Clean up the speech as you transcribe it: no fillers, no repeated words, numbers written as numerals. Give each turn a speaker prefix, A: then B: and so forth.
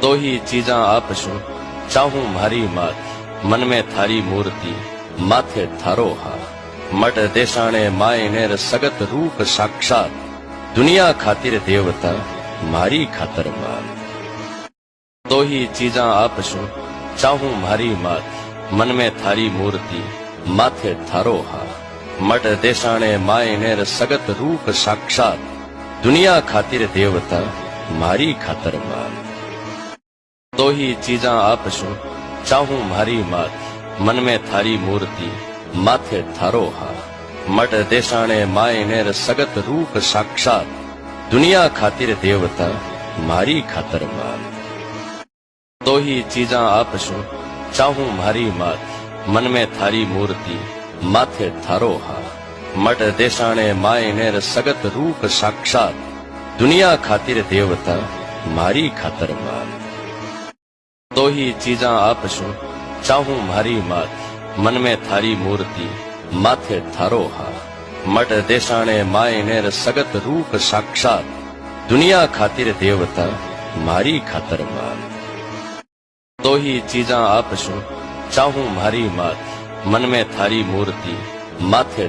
A: तो ही चीजा आपशू चाहूं मारी मात मन में थारी मूर्ति माथे थारो हा मट देशाणे माय नेर सगत रूप साक्षात दुनिया खातिर देवता मारी खातर मात तो ही चीजा आपशू चाहूं मारी मात मन में थारी मूर्ति माथे थारो हा मट देशाणे माय नेर सगत रूप साक्षात दुनिया खातिर देवता मारी खातर मात तो ही चीजा आपशू चाहूं मारी मात मन में थारी मूर्ति माथे थारो हा मट देशाणे माय नेर सगत रूप साक्षात दुनिया खातिर देवता मारी खातर मात तो ही चीजा आपशू चाहूं मारी मात मन में थारी मूर्ति माथे थारो हा मट देशाणे माय नेर सगत रूप साक्षात दुनिया खातिर देवता मारी खातर मात तो ही चीजा आपशू चाहूं मारी मात मन में थारी मूर्ति माथे थारो हा मट देशाणे माय नेर सगत रूप साक्षात दुनिया खातिर देवता मारी खातर मात तो ही चीजा आपशू चाहूं मारी मात मन में थारी मूर्ति माथे